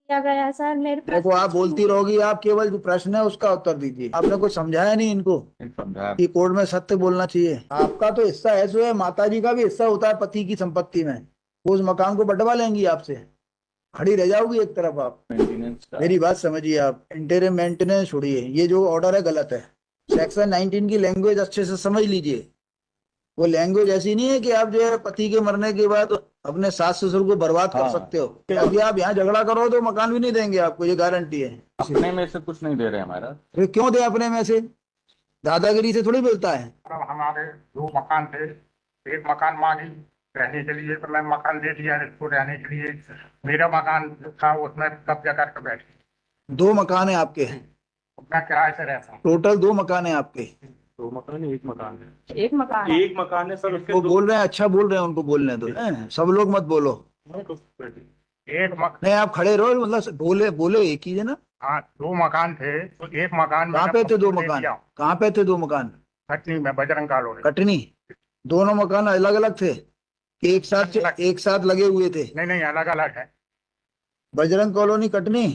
किया गया सर मेरे पास देखो, आप बोलती रहोगी, आप केवल जो प्रश्न है उसका उत्तर दीजिए। आपने कुछ समझाया नहीं इनको समझा। कि कोर्ट में सत्य बोलना चाहिए। आपका तो हिस्सा है सो है, माता जी का भी हिस्सा होता है पति की संपत्ति में। वो उस मकान को बंटवा लेंगी आपसे, खड़ी रह जाओगी एक तरफ आप। मेंटेनेंस का मेरी बात समझिए, आप इंटीरियर मेंटेनेंस छोड़िए, ये जो ऑर्डर है गलत है। सेक्शन 19 की लैंग्वेज अच्छे से समझ लीजिए। वो लैंग्वेज ऐसी नहीं है कि आप जो है पति के मरने के बाद अपने सास ससुर को बर्बाद कर हाँ। सकते हो। अभी आप यहाँ झगड़ा करो तो मकान भी नहीं देंगे आपको, ये गारंटी है। अपने में से कुछ नहीं दे रहे हमारा। फिर क्यों दे अपने में से? दादागिरी से थोड़ी मिलता है। मतलब हमारे दो मकान थे। एक मकान मांगी रहने के लिए, तो मैं मकान दे दिया इसको रहने के लिए। मेरा मकान जो था उसमें कब्जा करके बैठी। 2 मकान है आपके, मैं किराए से रहता हूँ। टोटल 2 मकान है आपके। दो मकान है, एक मकान है। एक मकान एक मकान है सर, उसके वो दो। बोल रहे हैं, अच्छा बोल रहे हैं, उनको बोलने दो। सब लोग मत बोलो। एक मक नहीं, आप खड़े रहो, मतलब बोले बोले एक ही है ना। हाँ, दो मकान थे तो एक मकान कहाँ मैंने पे थे 2 दे मकान? दिया। कहाँ पे थे 2 मकान? कटनी में बजरंग कॉलोनी। कटनी। दोनों मकान अलग अलग थे कि एक साथ लगे हुए थे? नहीं नहीं, अलग अलग है। बजरंग कॉलोनी कटनी।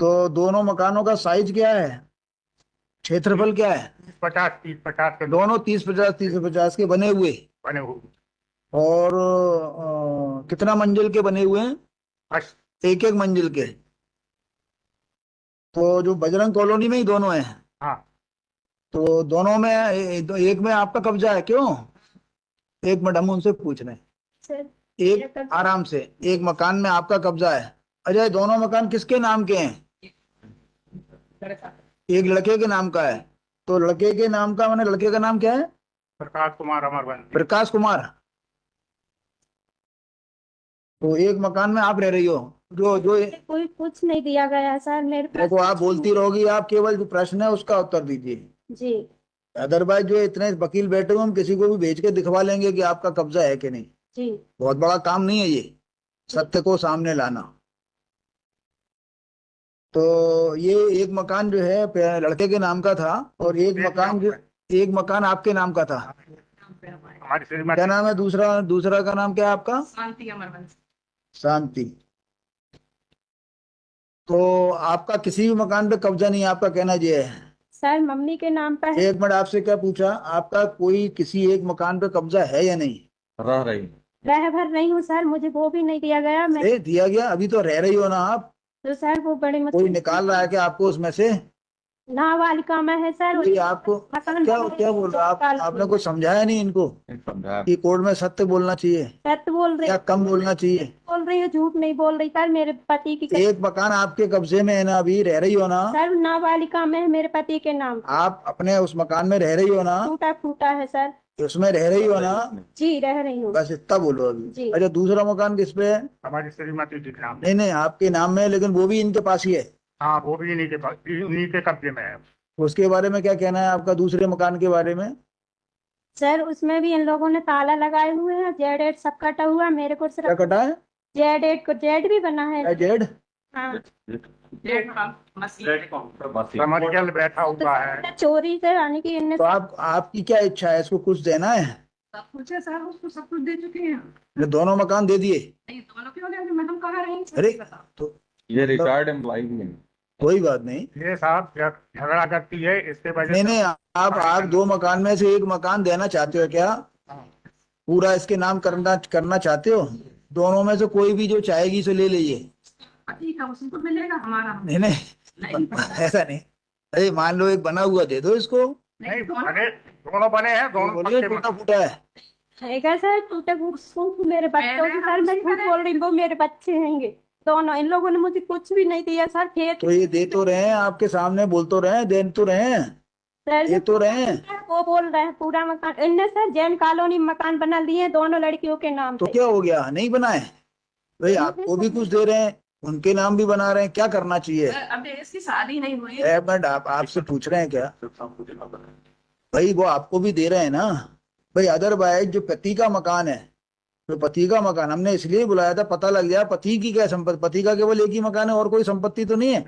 तो दोनों मकानों का साइज क्या है, क्षेत्रफल क्या है? 30-50 के दोनों 30-50 30-50 के बने हुए। बने हुए। और कितना मंजिल के बने हुए हैं? बस। एक एक मंजिल के। तो जो बजरंग कॉलोनी में ही दोनों हैं, हाँ। तो दोनों में एक में आपका कब्जा है क्यों? एक मिनट, हम उनसे पूछ रहे हैं। सर। एक आराम से, एक मकान में आपका कब्जा है। अजय, दोनों मकान किसके नाम के हैं? एक लड़के के नाम का है। तो लड़के के नाम का माने, लड़के का नाम क्या है? प्रकाश कुमार अमरवंशी। प्रकाश कुमार। तो एक मकान में आप रह रही हो, जो जो कोई कुछ नहीं दिया गया सर मेरे पास। देखो, आप बोलती रहोगी, आप केवल जो प्रश्न है उसका उत्तर दीजिए। जी। अदरवाइज जो इतने वकील बैठे हुए, हम किसी को भी भेज के दिखवा लेंगे कि आपका कब्जा है कि नहीं। जी। बहुत बड़ा काम नहीं है ये, सत्य को सामने लाना। तो ये एक मकान जो है लड़के के नाम का था, और एक मकान आपके नाम का था। हमारी क्या श्रीमती नाम है दूसरा? दूसरा का नाम क्या है आपका? शांति अमरवंश। शांति। तो आपका किसी भी मकान पे कब्जा नहीं है, आपका कहना ये है? सर मम्मी के नाम पर है। एक मिनट, आपसे क्या पूछा? आपका कोई किसी एक मकान पे कब्जा है या नहीं? रह रही। रह भर नहीं हूँ सर, मुझे वो भी नहीं दिया गया। मैं दिया गया, अभी तो रह रही हो ना आप। तो सर वो बड़े कोई मुश्किल निकाल रहा है क्या आपको उसमें से? नाबालिका में है सर। कोई आपको मकान क्या क्या बोल रहा है? आपने कुछ समझाया नहीं इनको समझा। कि कोर्ट में सत्य बोलना चाहिए सत्य बोल रही या कम बोलना चाहिए? बोल रही हूँ, झूठ नहीं बोल रही सर। मेरे पति की एक मकान आपके कब्जे में है ना, अभी रह रही हो ना? सर नाबालिका में है मेरे पति के नाम। आप अपने उस मकान में रह रही हो ना? टूटा फूटा है सर। उसमें रह रही हो ना? जी रह रही हूँ। बस इतना बोलो अभी। जी। अच्छा, दूसरा मकान किस पे है? हमारी श्रीमती जी के नाम। नहीं नहीं, आपके नाम में है, लेकिन वो भी इनके पास ही है। हाँ, वो भी इन्हीं के पास, इन्हीं के कब्जे में है। उसके बारे में क्या कहना है आपका, दूसरे मकान के बारे में? सर उसमें भी इन लोगों ने ताला लगाए हुए हैं, जेड एड सब कटा हुआ है। मेरे को क्या सिर्फ कटा है? जेड एड को जेड भी बना है। जेड? हाँ। कमर्शियल बैठा हुआ है। चोरी से यानी कि इनने तो आपकी क्या इच्छा है, इसको कुछ देना है? सब कुछ है सर, उसको सब कुछ दे चुके हैं। ये दोनों मकान दे दिए? नहीं दोनों क्यों लेंगे, मैडम कहाँ रही? अरे, तो ये रिटायर्ड एम्प्लॉय भी है। कोई बात नहीं। ये साहब झगड़ा करती है, इसके वजह नहीं से। नहीं, आप 2 मकान में से एक मकान देना चाहते हो क्या? पूरा इसके नाम करना करना चाहते हो? दोनों में से कोई भी जो चाहेगी सो ले लीजिए। ठीक है, उसी को मिलेगा हमारा। नहीं नहीं, ऐसा नहीं। अरे मान लो एक बना हुआ दे दो इसको। नहीं बने, दोनों बने हैं, दोनों बोलिए पक्के टूटा फूटा है। है सर, टूटे फूट मेरे बच्चों की सर। मैं झूठ बोल रही हूँ, वो मेरे बच्चे हैंगे दोनों। इन लोगों ने मुझे कुछ भी नहीं दिया सर। खेत तो ये दे तो रहे हैं आपके सामने, बोल तो रहे हैं, दे तो रहे हैं, सर ये तो रहे हैं। वो बोल रहे हैं पूरा मकान इनने सर जैन कॉलोनी में मकान बना लिए दोनों लड़कियों के नाम तो पे। क्या हो गया, नहीं बनाए? भाई आपको भी कुछ दे रहे हैं, उनके नाम भी बना रहे हैं, क्या करना चाहिए? अभी इसकी शादी नहीं हुई। एक मिनट, आपसे पूछ रहे हैं क्या? भाई वो आपको भी दे रहे हैं ना भाई। अदरवाइज जो पति का मकान है, तो पति का मकान हमने इसलिए बुलाया था, पता लग गया पति की क्या संपत्ति। पति का केवल एक ही मकान है और कोई संपत्ति तो नहीं है।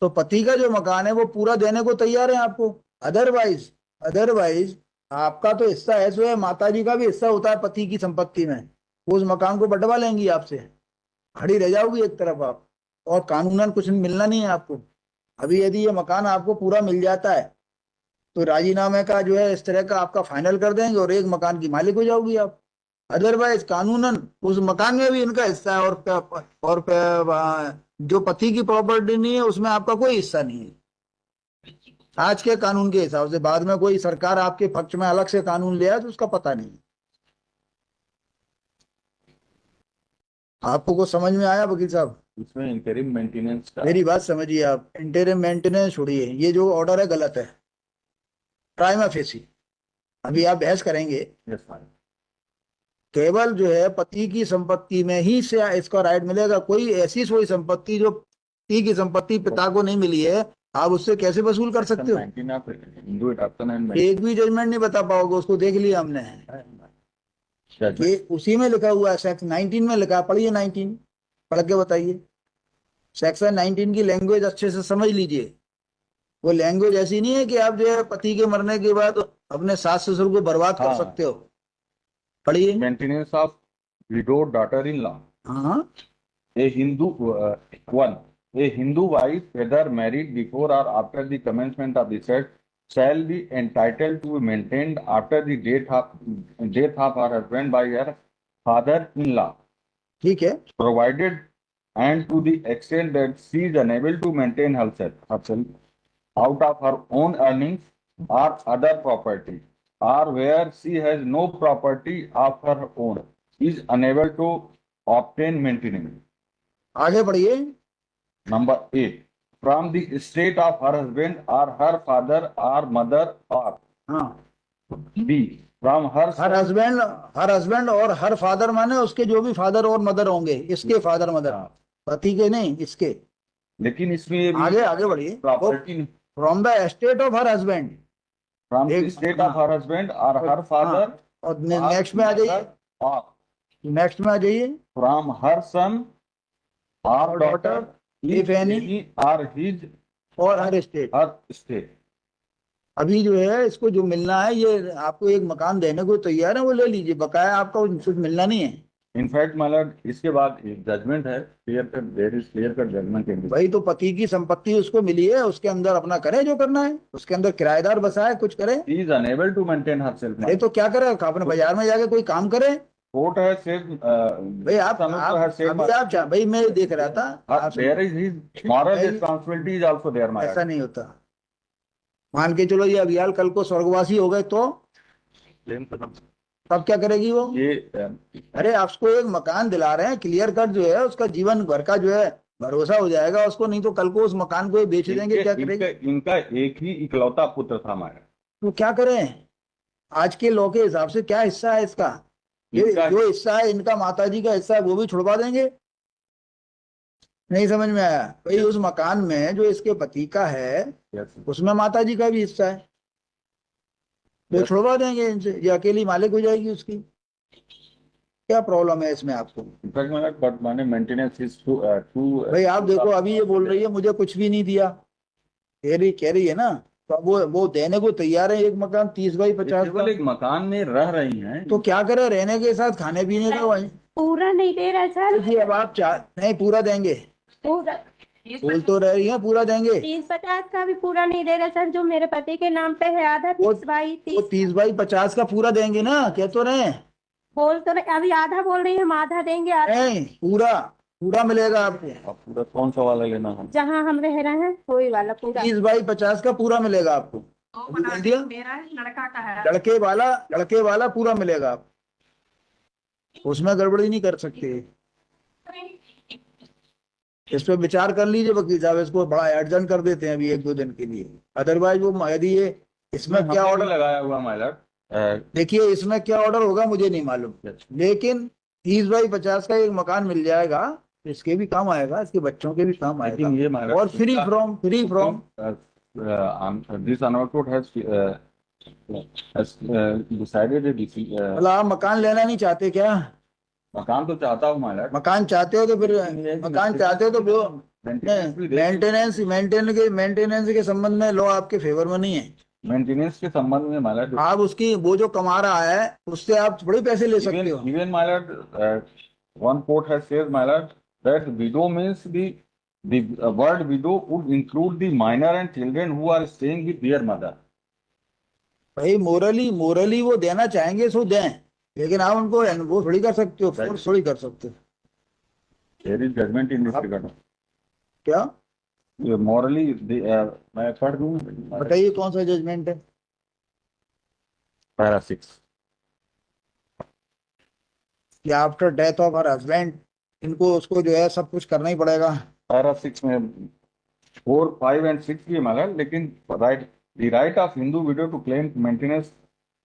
तो पति का जो मकान है वो पूरा देने को तैयार है आपको। अदरवाइज अदरवाइज आपका तो हिस्सा है सो है, माता जी का भी हिस्सा होता है पति की संपत्ति में। वो उस मकान को बंटवा लेंगी आपसे। खड़ी रह जाओगी एक तरफ आप, और कानूनन कुछ मिलना नहीं है आपको। अभी यदि ये मकान आपको पूरा मिल जाता है तो राजीनामे का जो है इस तरह का आपका फाइनल कर देंगे और एक मकान की मालिक हो जाओगी आप। अदरवाइज कानूनन उस मकान में भी इनका हिस्सा है, जो पति की प्रॉपर्टी नहीं है उसमें आपका कोई हिस्सा नहीं है आज के कानून के हिसाब से। बाद में कोई सरकार आपके पक्ष में अलग से कानून ले आए तो उसका पता नहीं। आपको कुछ समझ में आया वकील साहब? इसमें इंटरिम मेंटेनेंस का मेरी बात समझिए आप, इंटरिम मेंटेनेंस छोड़िए, ये जो ऑर्डर है गलत है प्राइमा फेसी। अभी आप बहस करेंगे, यस मैम, केवल जो है पति की संपत्ति में ही से इसका राइट मिलेगा। कोई ऐसी कोई संपत्ति जो पति की संपत्ति पिता को नहीं मिली है, आप उससे कैसे वसूल कर सकते हो? 19 ऑफ हिंदू एडॉप्शन एंड एक भी जजमेंट नहीं बता पाओगे, उसको देख लिया हमने। ये उसी में लिखा हुआ है, सेक्शन 19 में लिखा है, पढ़िए 19, पढ़ के बताइए। सेक्शन 19 की लैंग्वेज अच्छे से समझ लीजिए। वो लैंग्वेज ऐसी नहीं है कि आप जो है पति के मरने के बाद अपने सास ससुर को बर्बाद कर हाँ। सकते हो। पढ़िए। Maintenance of widowed daughter-in-law. हाँ, A Hindu one. A Hindu wife, whether married before or after the commencement of the said, shall be entitled to be maintained after the death of her husband by her father-in-law, ठीक है। provided and to the extent that she is unable to maintain herself out of her own earnings or other property, or where she has no property of her own, is unable to obtain maintenance. आगे बढ़िए। Number 8. From the estate of her husband or her father or mother, or हाँ, B. From her her husband और her father माने उसके जो भी father और mother होंगे, इसके फादर मदर, पति के नहीं, इसके। लेकिन इसमें ये भी आगे आगे बढ़िए। Property from the estate of her husband, from the एक- estate of her husband or her father और नेक्स्ट में आ जाइए, or नेक्स्ट में आ जाइए। from her son or Or daughter, daughter, if if any, any or his और हर state. her estate. अभी जो है इसको जो मिलना है, ये आपको एक मकान देने को तैयार है, वो ले लीजिए, बकाया आपका कुछ मिलना नहीं है। In fact, my lord, इसके बाद एक जजमेंट है, clear cut, there is clear cut judgment in this. भाई तो पति की संपत्ति उसको मिली है, उसके अंदर अपना करे जो करना है, उसके अंदर किराएदार बसाए, कुछ करे। He is unable to maintain herself. अरे तो क्या करे, अपने बाजार में जाके कोई काम करे। Court has said, भाई आप भाई मैं देख रहा था, there is his moral भाई- responsibility is also there, my ऐसा lord. नहीं होता। मान के चलो ये अभियाल कल को स्वर्गवासी हो गए तो तब क्या करेगी वो? ये अरे आप उसको एक मकान दिला रहे हैं, क्लियर कट जो है उसका जीवन भर का जो है भरोसा हो जाएगा उसको, नहीं तो कल को उस मकान को बेच देंगे, क्या करेंगे? इनका एक ही इकलौता पुत्र था हमारा। तो क्या करें? आज के लॉ के हिसाब से क्या हिस्सा है इसका? ये जो हिस्सा है इनका, माताजी का हिस्सा है, वो भी छुड़वा देंगे। नहीं समझ में आया? भाई उस मकान में जो इसके पति का है उसमें माताजी का भी हिस्सा है, वो छुड़वा देंगे इनसे, ये अकेली मालिक हो जाएगी उसकी। क्या प्रॉब्लम है इसमें आपको? बट मैंने मेंटेनेंस इज टू भाई आप देखो, अभी ये बोल रही है मुझे कुछ भी नहीं दिया, कह रही है ना, तो अब वो देने को तैयार है एक मकान 30 बाई 50 का। एक मकान में रह रही हैं तो क्या करे, रहने के साथ खाने पीने का वही। पूरा नहीं दे रहा सर, जी अब आप नहीं पूरा देंगे, पूरा बोल तो रह रही है पूरा देंगे। 30-50 का भी पूरा नहीं दे रहा सर, जो मेरे पति के नाम पे है आधा, 30 बाई वो 30 बाई 50 का पूरा देंगे ना, कह तो रहे हैं। बोल तो रहे, अभी आधा बोल रही है, हम आधा देंगे, आधा नहीं पूरा मिलेगा आपको। अब पूरा कौन सा वाला लेना है? जहाँ हम रह रहे हैं वही वाला पूरा। 30 बाई 50 का पूरा मिलेगा आपको। अभी बोल दिया, मेरा लड़का का है, लड़के वाला पूरा मिलेगा आपको, उसमें गड़बड़ी नहीं कर सकते। इस पे विचार कर लीजिए वकील साहब, इसको बड़ा एडजन कर देते हैं अभी 1-2 दिन के लिए। अदरवाइज वो यदि ये इसमें क्या ऑर्डर लगाया हुआ माइलर, देखिए इसमें क्या ऑर्डर होगा मुझे नहीं मालूम, लेकिन 30 बाई 50 का एक मकान मिल जाएगा, इसके भी काम आएगा, इसके बच्चों के भी काम आएगा, ये माइलर और free from this Anwar court has decided मतलब आप मकान लेना नहीं चाहते क्या? मकान तो चाहता हूँ माइलर। मकान चाहते हो तो फिर मेंटेनेंस के संबंध में लॉ आपके फेवर में नहीं है। मेंटेनेंस के संबंध में माइलर आप उसकी वो जो कमा रहा है उससे आप बड़े पैसे ले सकते हो। Even Mylar one court has said Mylar that widow means the word widow would include the minor and children who are staying with their mother. भाई मोरली वो देना चाहेंगे सो दें, लेकिन आप उनको वो थोड़ी कर सकते हो, फोर्स थोड़ी कर सकते हो। There is judgment in this regard. क्या Morally, मैं पढ़ दूं? बताइए कौन सा जजमेंट है? Para 6. कि after death of her husband इनको उसको जो है सब कुछ करना ही पड़ेगा। Para 6 में 4, 5 and 6 भी मगर, लेकिन the right of Hindu widow to claim maintenance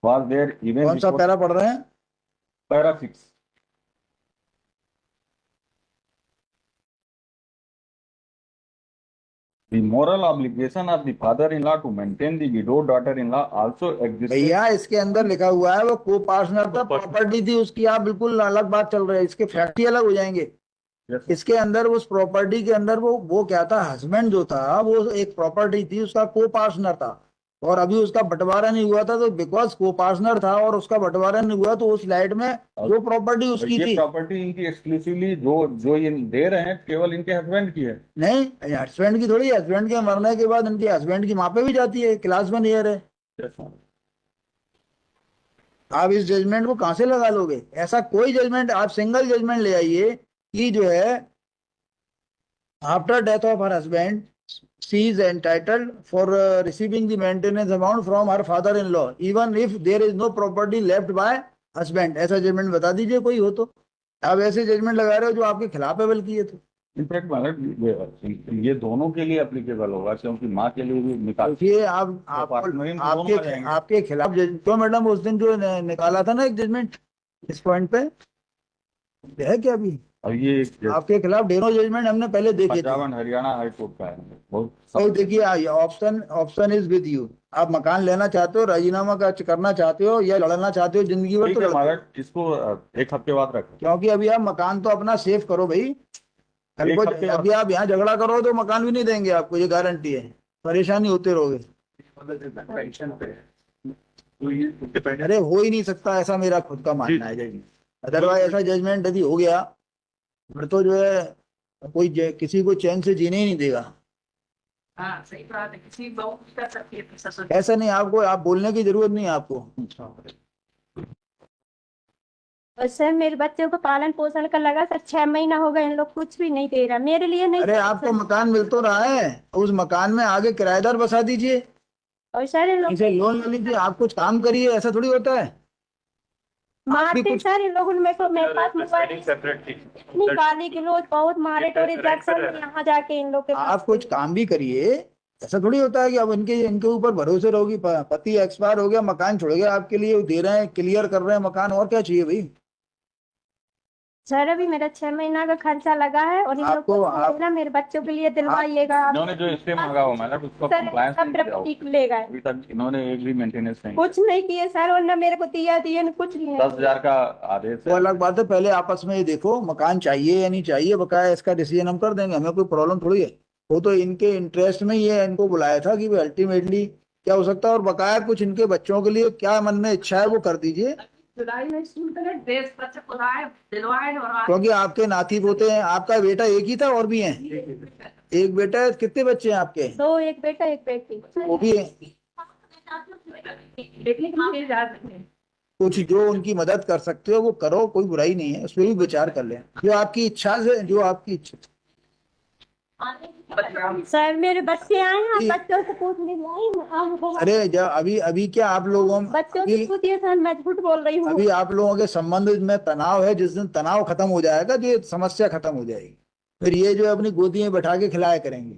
was there even कौन सा before पैरा पढ़ रहे हैं? Para 6. The moral obligation of the father-in-law to maintain the widowed daughter-in-law also existed. भैया इसके अंदर लिखा हुआ है वो को पार्टनर था, प्रॉपर्टी थी उसकी, आप बिल्कुल अलग बात चल रही है, इसके फैक्ट ही अलग हो जाएंगे। Yes. इसके अंदर उस प्रॉपर्टी के अंदर वो क्या था, हस्बैंड जो था वो एक प्रॉपर्टी थी, उसका को पार्टनर था, और अभी उसका बंटवारा नहीं हुआ था, तो बिकॉज को पार्टनर था और उसका बंटवारा नहीं हुआ, तो उस लाइट में वो प्रॉपर्टी उसकी ये थी। प्रॉपर्टी इनकी एक्सक्लूसिवली जो ये दे रहे हैं केवल इनके हस्बैंड की है। नहीं, हस्बैंड की थोड़ी, हस्बैंड के मरने के बाद इनके हस्बैंड की माँ पे भी जाती है, क्लास वन ईयर है। आप इस जजमेंट को कहां से लगा लोगे? ऐसा कोई जजमेंट, आप सिंगल जजमेंट ले आइए कि जो है after death of her husband she is entitled for receiving the maintenance amount from her father-in-law even if there is no property left by husband। ऐसा जजमेंट बता दीजिए कोई हो तो। आप ऐसे जजमेंट लगा रहे हो जो आपके खिलाफ है बल्कि ये तो। इनफैक्ट मतलब ये दोनों के लिए एप्लीकेबल होगा, क्योंकि माँ के लिए भी निकाल। देखिए आपके खिलाफ तो मैडम उस दिन जो निकाला था ना एक जजमेंट इस पॉइंट पे है क्या अभी? और ये आपके खिलाफ ढेरों जजमेंट हमने पहले देखे थे। पंजाब हरियाणा हाई कोर्ट का है बहुत। और देखिए ऑप्शन इज विद यू, आप मकान लेना चाहते हो, राजीनामा करना चाहते हो, या लड़ना चाहते हो जिंदगी भर, तो हमारा इसको एक हफ्ते बाद रखें, क्योंकि अभी आप मकान तो अपना सेव करो भाई, कल को अभी आप यहाँ झगड़ा करो तो मकान भी नहीं देंगे आपको, ये गारंटी है, परेशानी होते रहोगे। अरे हो ही नहीं सकता ऐसा, मेरा खुद का मानना है। अदरवाइज ऐसा जजमेंट यदि हो गया फिर तो जो है कोई किसी को चैन से जीने ही नहीं देगा। हाँ सही बात है, किसी बहू भी कर सकती है ससुर। ऐसा नहीं, आपको आप बोलने की जरूरत नहीं है आपको। और सर मेरे बच्चों को पालन पोषण का लगा सर 6 महीना हो गए, इन लोग कुछ भी नहीं दे रहा मेरे लिए। नहीं अरे आपको मकान मिल तो रहा है, उस मकान में आगे किराएदार बसा दीजिए और सर इन लोग इसे लोन ले लीजिए, आप कुछ काम करिए, ऐसा थोड़ी होता है। मारते सर इन लोगों ने मेरे पास मोबाइल इतनी गाली गलौज बहुत मारे टोरे जैक्सन यहाँ जाके इन लोग के पास। आप कुछ काम भी करिए, ऐसा थोड़ी होता है कि अब इनके ऊपर भरोसे रहोगी। पति एक्सपायर हो गया, मकान छोड़ गया, आपके लिए दे रहे हैं, क्लियर कर रहे हैं मकान, और क्या चाहिए भाई? सर अभी मेरा 6 महीना का खर्चा लगा है और इन लोग को ना मेरे बच्चों के लिए दिलवाइएगा। इन्होंने जो स्टे मांगा हो मैडम उसको कंप्लायंस नहीं मिलेगा, अभी तक इन्होंने एक भी मेंटेनेंस नहीं कुछ नहीं किए सर, और ना मेरे को दिए कुछ नहीं है। 10,000 का आदेश वो अलग बात है, पहले आपस में ये देखो मकान चाहिए या नहीं चाहिए, बकाया इसका डिसीजन हम कर देंगे, हमें कोई प्रॉब्लम थोड़ी है। वो तो इनके इंटरेस्ट में ये इनको बुलाया था कि अल्टीमेटली क्या हो सकता है, और बकाया कुछ इनके बच्चों के लिए क्या मन में इच्छा है वो कर दीजिए, जुलाई में स्कूल में ड्रेस बच्चे को दिलवाए और क्योंकि आपके नाती पोते हैं। आपका बेटा एक ही था और भी हैं? एक बेटा है, कितने बच्चे हैं आपके? 2, एक बेटा एक बेटी। वो भी है। कुछ जो उनकी मदद कर सकते हो वो करो, कोई बुराई नहीं है, उस पर भी विचार कर लें, जो आपकी इच्छा से, जो आपकी इच्छा। सर मेरे बच्चे आए हैं, आप बच्चों से पूछ लीजिए। अरे जब अभी क्या आप लोगों बच्चों से पूछिए सर, मैं झूठ बोल रही हूँ। अभी आप लोगों के संबंध में तनाव है, जिस दिन तनाव खत्म हो जाएगा तो ये समस्या खत्म हो जाएगी, फिर ये जो अपनी गोदी में बैठा के खिलाया करेंगे।